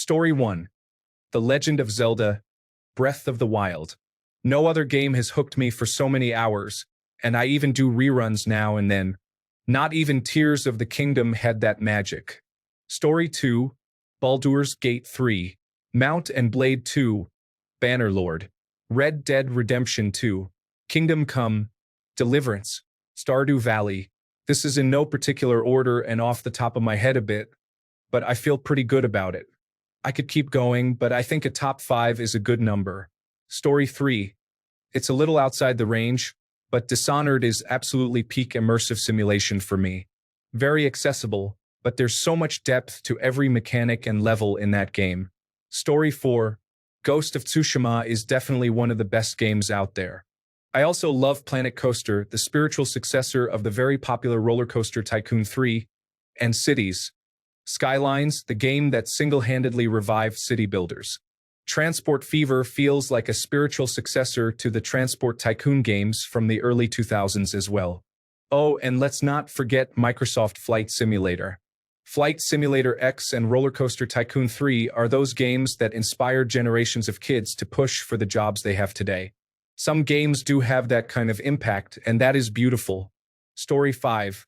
Story 1. The Legend of Zelda: Breath of the Wild. No other game has hooked me for so many hours, and I even do reruns now and then. Not even Tears of the Kingdom had that magic. Story 2. Baldur's Gate 3. Mount and Blade 2. Bannerlord. Red Dead Redemption 2. Kingdom Come. Deliverance. Stardew Valley. This is in no particular order and off the top of my head a bit, but I feel pretty good about it. I could keep going, but I think a top 5 is a good number. Story 3. It's a little outside the range, but Dishonored is absolutely peak immersive simulation for me. Very accessible, but there's so much depth to every mechanic and level in that game. Story 4. Ghost of Tsushima is definitely one of the best games out there. I also love Planet Coaster, the spiritual successor of the very popular Roller Coaster Tycoon 3, and Cities. Skylines, the game that single-handedly revived city builders. Transport Fever feels like a spiritual successor to the Transport Tycoon games from the early 2000s as well. Oh, and let's not forget Microsoft Flight Simulator. Flight Simulator X and Roller Coaster Tycoon 3 are those games that inspired generations of kids to push for the jobs they have today. Some games do have that kind of impact, and that is beautiful. Story 5.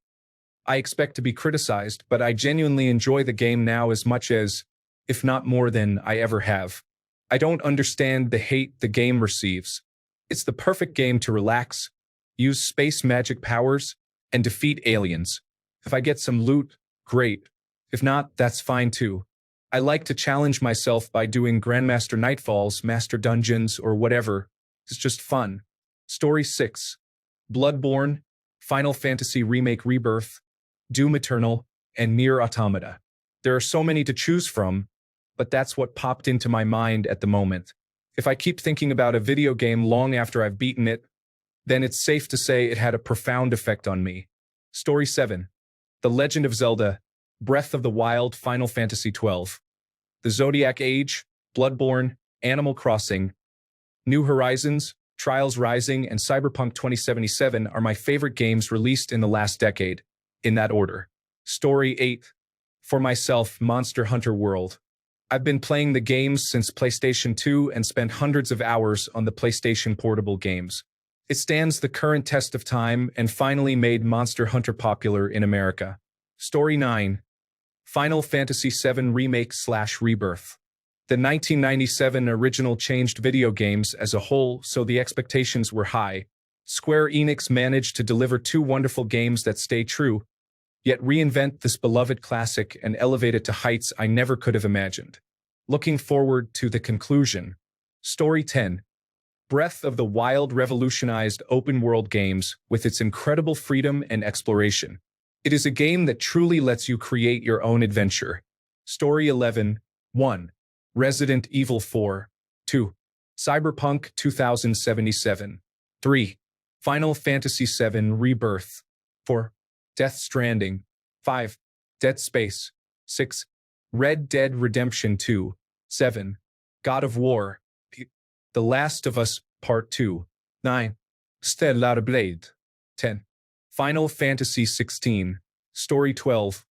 I expect to be criticized, but I genuinely enjoy the game now as much as, if not more than, I ever have. I don't understand the hate the game receives. It's the perfect game to relax, use space magic powers, and defeat aliens. If I get some loot, great. If not, that's fine too. I like to challenge myself by doing Grandmaster Nightfalls, Master Dungeons, or whatever. It's just fun. Story 6. Bloodborne, Final Fantasy Remake Rebirth, Doom Eternal, and Nier Automata. There are so many to choose from, but that's what popped into my mind at the moment. If I keep thinking about a video game long after I've beaten it, then it's safe to say it had a profound effect on me. Story 7. The Legend of Zelda: Breath of the Wild, Final Fantasy XII. The Zodiac Age, Bloodborne, Animal Crossing, New Horizons, Trials Rising, and Cyberpunk 2077 are my favorite games released in the last decade, in that order. Story 8. For myself, Monster Hunter World. I've been playing the games since PlayStation 2 and spent hundreds of hours on the PlayStation Portable games. It stands the current test of time and finally made Monster Hunter popular in America. Story 9. Final Fantasy VII Remake/Rebirth. The 1997 original changed video games as a whole, so the expectations were high. Square Enix managed to deliver 2 wonderful games that stay true, yet reinvent this beloved classic and elevate it to heights I never could have imagined. Looking forward to the conclusion. Story 10. Breath of the Wild revolutionized open-world games with its incredible freedom and exploration. It is a game that truly lets you create your own adventure. Story 11. 1. Resident Evil 4. 2. Cyberpunk 2077. 3. Final Fantasy VII Rebirth. 4. Death Stranding. 5. Dead Space. 6. Red Dead Redemption 2. 7. God of War. The Last of Us Part 2. 9. Stellar Blade. 10. Final Fantasy 16. Story 12.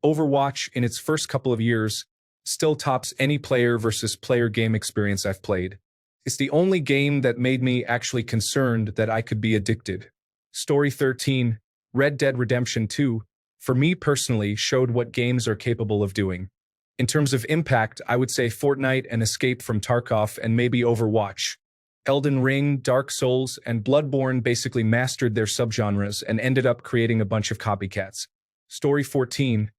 Overwatch, in its first couple of years, still tops any player versus player game experience I've played. It's the only game that made me actually concerned that I could be addicted. Story 13. Red Dead Redemption 2, for me personally, showed what games are capable of doing. In terms of impact, I would say Fortnite and Escape from Tarkov and maybe Overwatch. Elden Ring, Dark Souls, and Bloodborne basically mastered their subgenres and ended up creating a bunch of copycats. Story 14.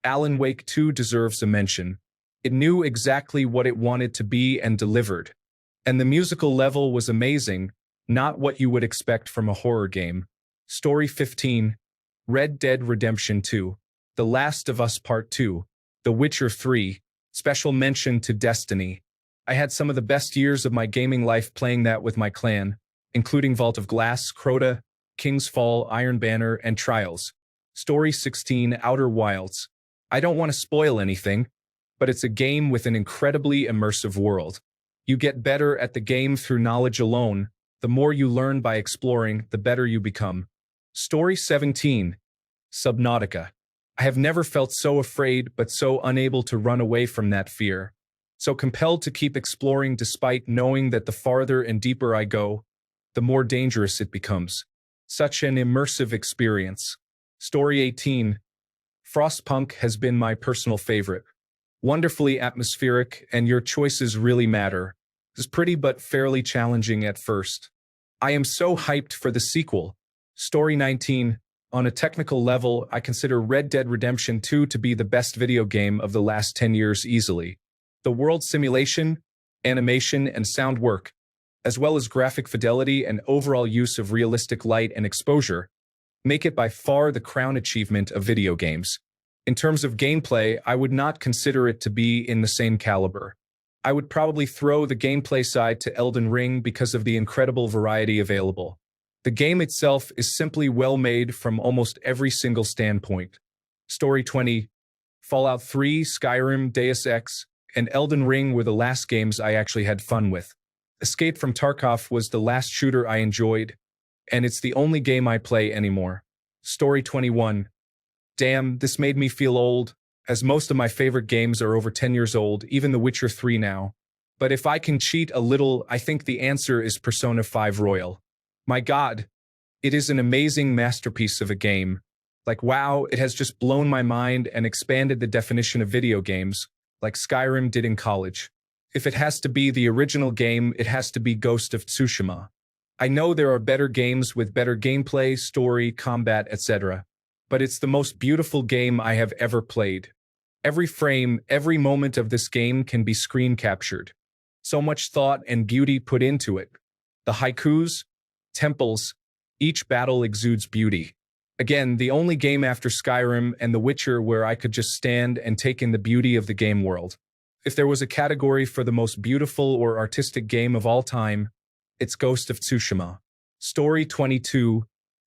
Alan Wake 2 deserves a mention. It knew exactly what it wanted to be and delivered. And the musical level was amazing, not what you would expect from a horror game. Story 15. Red Dead Redemption 2. The Last of Us Part 2. The Witcher 3. Special mention to Destiny. I had some of the best years of my gaming life playing that with my clan, including Vault of Glass, Crota, King's Fall, Iron Banner, and Trials. Story 16. Outer Wilds. I don't want to spoil anything, but it's a game with an incredibly immersive world. You get better at the game through knowledge alone. The more you learn by exploring, the better you become. Story 17. Subnautica. I have never felt so afraid but so unable to run away from that fear. so compelled to keep exploring despite knowing that the farther and deeper I go, the more dangerous it becomes. Such an immersive experience. Story 18. Frostpunk has been my personal favorite. Wonderfully atmospheric, and your choices really matter. It's pretty but fairly challenging at first. I am so hyped for the sequel. Story 19. On a technical level, I consider Red Dead Redemption 2 to be the best video game of the last 10 years easily. The world simulation, animation, and sound work, as well as graphic fidelity and overall use of realistic light and exposure, make it by far the crown achievement of video games. In terms of gameplay, I would not consider it to be in the same caliber. I would probably throw the gameplay side to Elden Ring because of the incredible variety available. The game itself is simply well made from almost every single standpoint. Story 20. Fallout 3, Skyrim, Deus Ex, and Elden Ring were the last games I actually had fun with. Escape from Tarkov was the last shooter I enjoyed, and it's the only game I play anymore. Story 21. Damn, this made me feel old, as most of my favorite games are over 10 years old, even The Witcher 3 now. But if I can cheat a little, I think the answer is Persona 5 Royal. My God, it is an amazing masterpiece of a game. Like, wow, it has just blown my mind and expanded the definition of video games, like Skyrim did in college. If it has to be the original game, it has to be Ghost of Tsushima. I know there are better games with better gameplay, story, combat, etc., but it's the most beautiful game I have ever played. Every frame, every moment of this game can be screen captured. So much thought and beauty put into it. The haikus, temples, each battle exudes beauty. Again, the only game after Skyrim and The Witcher where I could just stand and take in the beauty of the game world. If there was a category for the most beautiful or artistic game of all time, it's Ghost of Tsushima. Story 22.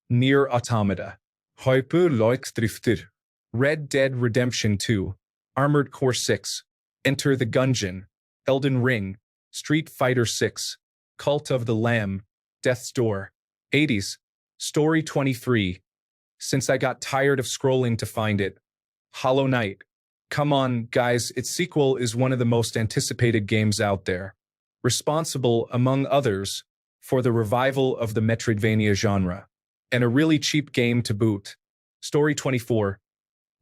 Nier Automata. Hyperleuchtdrifter. Red Dead Redemption 2. Armored Core 6. Enter the Gungeon. Elden Ring. Street Fighter 6. Cult of the Lamb. Death's Door. 80s. Story 23. Since I got tired of scrolling to find it. Hollow Knight. Come on, guys, its sequel is one of the most anticipated games out there. Responsible, among others, for the revival of the Metroidvania genre. And a really cheap game to boot. Story 24.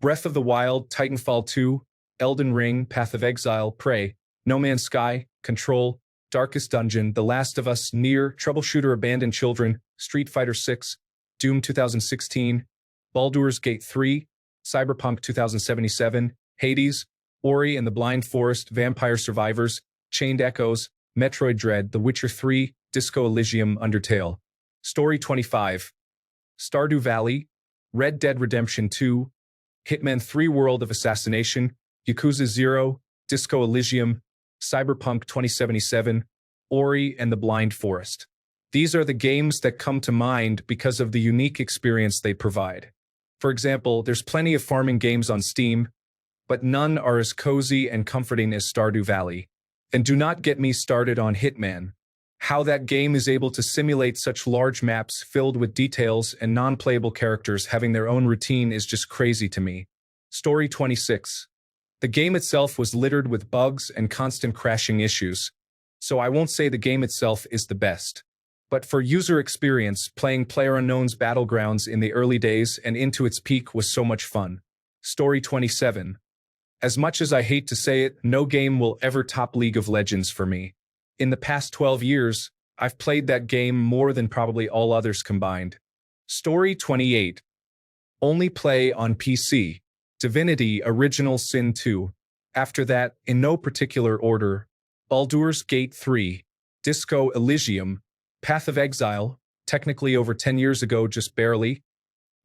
Breath of the Wild, Titanfall 2, Elden Ring, Path of Exile, Prey, No Man's Sky, Control, Darkest Dungeon, The Last of Us, Nier, Troubleshooter Abandoned Children, Street Fighter 6, Doom 2016, Baldur's Gate 3, Cyberpunk 2077, Hades, Ori and the Blind Forest, Vampire Survivors, Chained Echoes, Metroid Dread, The Witcher 3, Disco Elysium, Undertale. Story 25. Stardew Valley, Red Dead Redemption 2, Hitman 3 World of Assassination, Yakuza 0, Disco Elysium, Cyberpunk 2077, Ori and the Blind Forest. These are the games that come to mind because of the unique experience they provide. For example, there's plenty of farming games on Steam, but none are as cozy and comforting as Stardew Valley. And do not get me started on Hitman. How that game is able to simulate such large maps filled with details and non-playable characters having their own routine is just crazy to me. Story 26. The game itself was littered with bugs and constant crashing issues, so I won't say the game itself is the best. But for user experience, playing PlayerUnknown's Battlegrounds in the early days and into its peak was so much fun. Story 27. As much as I hate to say it, no game will ever top League of Legends for me. In the past 12 years, I've played that game more than probably all others combined. Story 28. Only play on PC. Divinity Original Sin 2. After that, in no particular order, Baldur's Gate 3, Disco Elysium, Path of Exile, technically over 10 years ago just barely,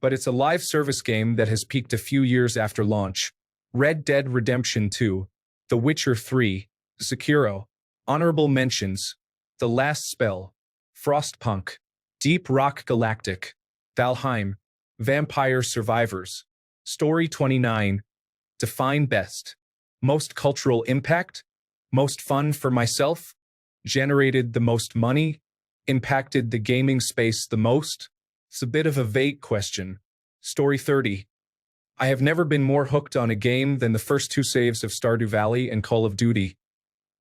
but it's a live service game that has peaked a few years after launch. Red Dead Redemption 2, The Witcher 3, Sekiro. Honorable mentions: The Last Spell, Frostpunk, Deep Rock Galactic, Valheim, Vampire Survivors. Story 29. Define best. Most cultural impact? Most fun for myself? Generated the most money? Impacted the gaming space the most? It's a bit of a vague question. Story 30. I have never been more hooked on a game than the first two saves of Stardew Valley and Call of Duty.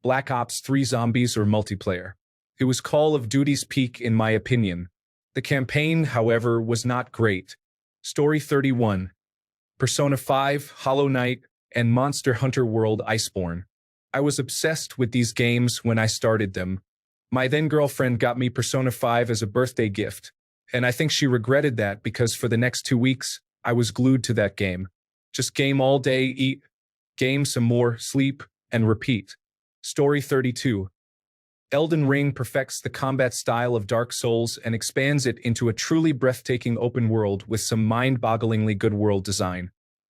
Black Ops 3 Zombies or multiplayer. It was Call of Duty's peak in my opinion. The campaign, however, was not great. Story 31. Persona 5, Hollow Knight, and Monster Hunter World Iceborne. I was obsessed with these games when I started them. My then-girlfriend got me Persona 5 as a birthday gift, and I think she regretted that because for the next 2 weeks, I was glued to that game. Just game all day, eat, game some more, sleep, and repeat. Story 32. Elden Ring perfects the combat style of Dark Souls and expands it into a truly breathtaking open world with some mind-bogglingly good world design.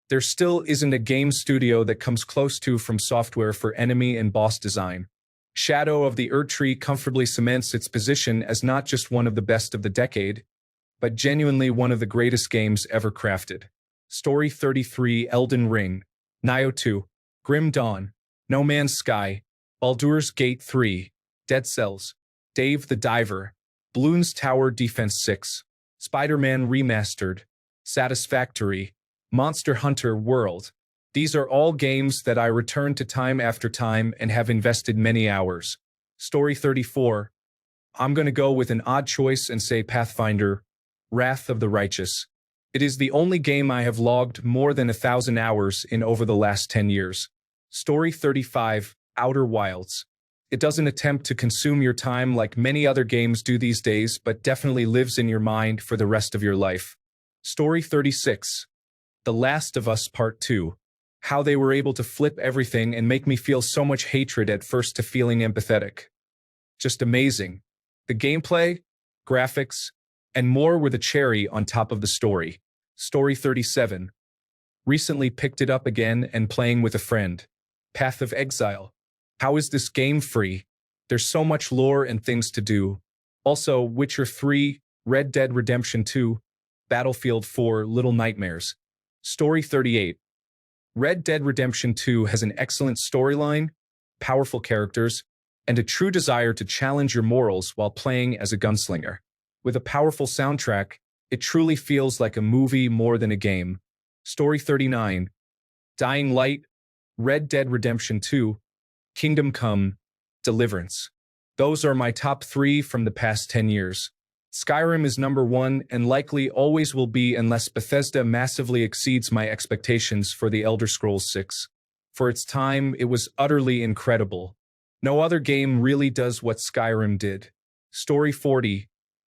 There still isn't a game studio that comes close to From Software for enemy and boss design. Shadow of the Erdtree comfortably cements its position as not just one of the best of the decade, but genuinely one of the greatest games ever crafted. Story 33. Elden Ring, Nioh 2, Grim Dawn, No Man's Sky, Baldur's Gate 3, Dead Cells, Dave the Diver, Bloons Tower Defense 6, Spider-Man Remastered, Satisfactory, Monster Hunter World. These are all games that I return to time after time and have invested many hours. Story 34. I'm gonna go with an odd choice and say Pathfinder, Wrath of the Righteous. It is the only game I have logged more than 1,000 hours in over the last 10 years. Story 35. Outer Wilds. It doesn't attempt to consume your time like many other games do these days, but definitely lives in your mind for the rest of your life. Story 36. The Last of Us Part 2. How they were able to flip everything and make me feel so much hatred at first to feeling empathetic. Just amazing. The gameplay, graphics, and more were the cherry on top of the story. Story 37. Recently picked it up again and playing with a friend. Path of Exile. How is this game free? There's so much lore and things to do. Also, Witcher 3, Red Dead Redemption 2, Battlefield 4, Little Nightmares. Story 38. Red Dead Redemption 2 has an excellent storyline, powerful characters, and a true desire to challenge your morals while playing as a gunslinger. With a powerful soundtrack, it truly feels like a movie more than a game. Story 39. Dying Light, Red Dead Redemption 2, Kingdom Come, Deliverance. Those are my top 3 from the past 10 years. Skyrim is number 1 and likely always will be unless Bethesda massively exceeds my expectations for The Elder Scrolls 6. For its time, it was utterly incredible. No other game really does what Skyrim did. Story 40.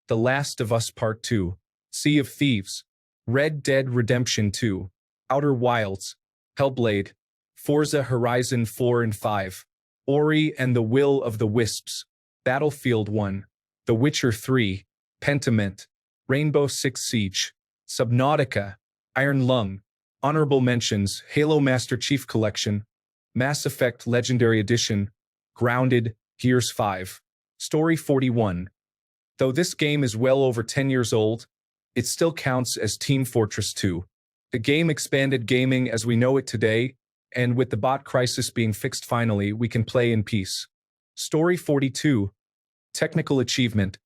The Last of Us Part 2, Sea of Thieves, Red Dead Redemption 2, Outer Wilds, Hellblade, Forza Horizon 4 and 5, Ori and the Will of the Wisps, Battlefield 1, The Witcher 3, Pentiment, Rainbow Six Siege, Subnautica, Iron Lung, Honorable Mentions, Halo Master Chief Collection, Mass Effect Legendary Edition, Grounded, Gears 5. Story 41. Though this game is well over 10 years old, it still counts as Team Fortress 2. The game expanded gaming as we know it today, and with the bot crisis being fixed finally, we can play in peace. Story 42. Technical achievement.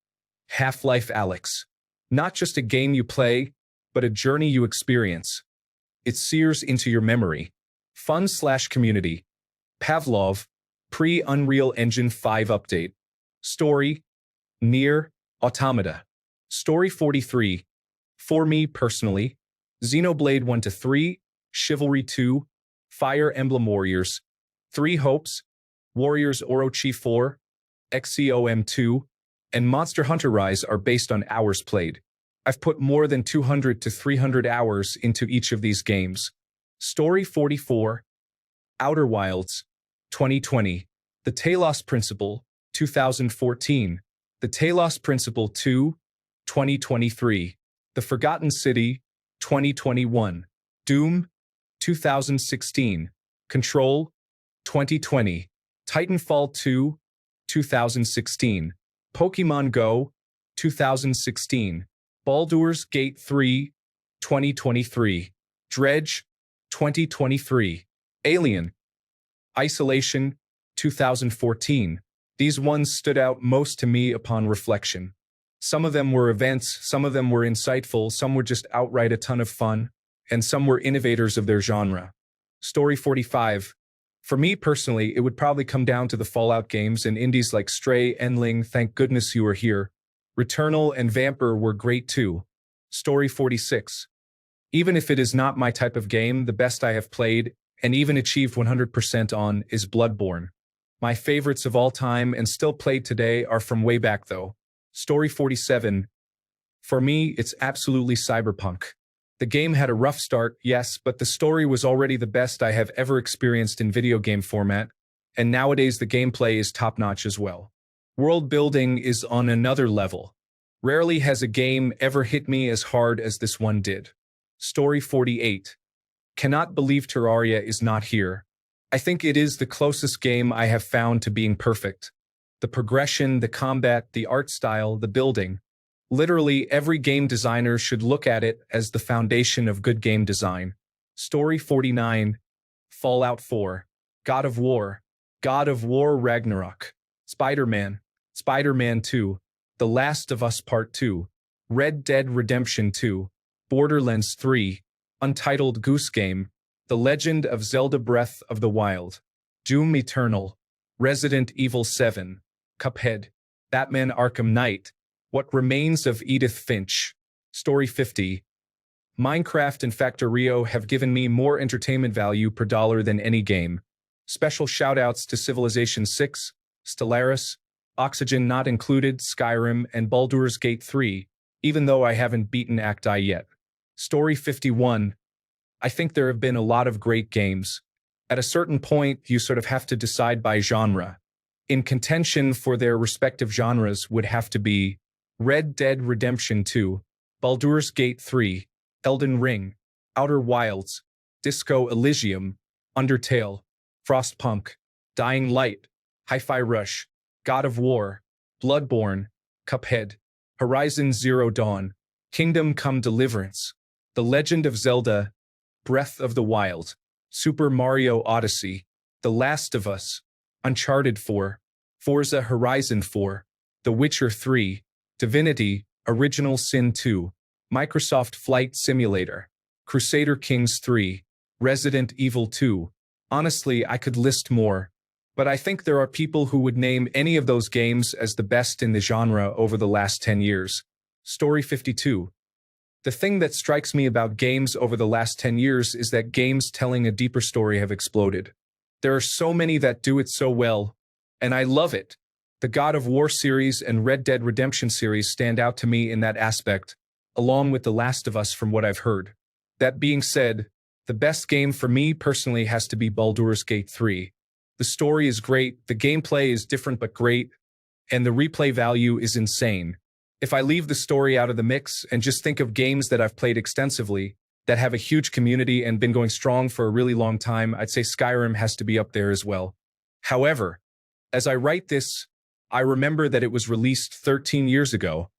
Half-Life Alyx. Not just a game you play, but a journey you experience. It sears into your memory. Fun/community. Pavlov, pre-Unreal Engine 5 update. Story. Nier Automata. Story 43. For me personally, Xenoblade 1-3, Chivalry 2, Fire Emblem Warriors, 3 Hopes, Warriors Orochi 4, XCOM 2, and Monster Hunter Rise are based on hours played. I've put more than 200 to 300 hours into each of these games. Story 44. Outer Wilds, 2020. The Talos Principle, 2014. The Talos Principle 2, 2023. The Forgotten City, 2021. Doom, 2016. Control, 2020. Titanfall 2, 2016. Pokemon Go, 2016. Baldur's Gate 3, 2023. Dredge, 2023. Alien, Isolation, 2014. These ones stood out most to me upon reflection. Some of them were events, some of them were insightful, some were just outright a ton of fun, and some were innovators of their genre. Story 45. For me personally, it would probably come down to the Fallout games and indies like Stray, Endling, Thank Goodness You Are Here. Returnal and Vampire were great too. Story 46. Even if it is not my type of game, the best I have played, and even achieved 100% on, is Bloodborne. My favorites of all time and still played today are from way back though. Story 47. For me, it's absolutely Cyberpunk. The game had a rough start, yes, but the story was already the best I have ever experienced in video game format, and nowadays the gameplay is top-notch as well. World building is on another level. Rarely has a game ever hit me as hard as this one did. Story 48. Cannot believe Terraria is not here. I think it is the closest game I have found to being perfect. The progression, the combat, the art style, the building. Literally, every game designer should look at it as the foundation of good game design. Story 49. Fallout 4. God of War. God of War Ragnarok. Spider-Man. Spider-Man 2. The Last of Us Part 2. Red Dead Redemption 2. Borderlands 3. Untitled Goose Game. The Legend of Zelda Breath of the Wild. Doom Eternal. Resident Evil 7. Cuphead. Batman Arkham Knight. What Remains of Edith Finch. Story 50. Minecraft and Factorio have given me more entertainment value per dollar than any game. Special shoutouts to Civilization 6, Stellaris, Oxygen Not Included, Skyrim, and Baldur's Gate 3, even though I haven't beaten Act I yet. Story 51. I think there have been a lot of great games. At a certain point, you sort of have to decide by genre. In contention for their respective genres would have to be Red Dead Redemption 2, Baldur's Gate 3, Elden Ring, Outer Wilds, Disco Elysium, Undertale, Frostpunk, Dying Light, Hi-Fi Rush, God of War, Bloodborne, Cuphead, Horizon Zero Dawn, Kingdom Come Deliverance, The Legend of Zelda, Breath of the Wild, Super Mario Odyssey, The Last of Us, Uncharted 4, Forza Horizon 4, The Witcher 3, Divinity, Original Sin 2, Microsoft Flight Simulator, Crusader Kings 3, Resident Evil 2. Honestly, I could list more, but I think there are people who would name any of those games as the best in the genre over the last 10 years. Story 52. The thing that strikes me about games over the last 10 years is that games telling a deeper story have exploded. There are so many that do it so well, and I love it. The God of War series and Red Dead Redemption series stand out to me in that aspect, along with The Last of Us from what I've heard. That being said, the best game for me personally has to be Baldur's Gate 3. The story is great, the gameplay is different but great, and the replay value is insane. If I leave the story out of the mix and just think of games that I've played extensively, that have a huge community and been going strong for a really long time, I'd say Skyrim has to be up there as well. However, as I write this, I remember that it was released 13 years ago,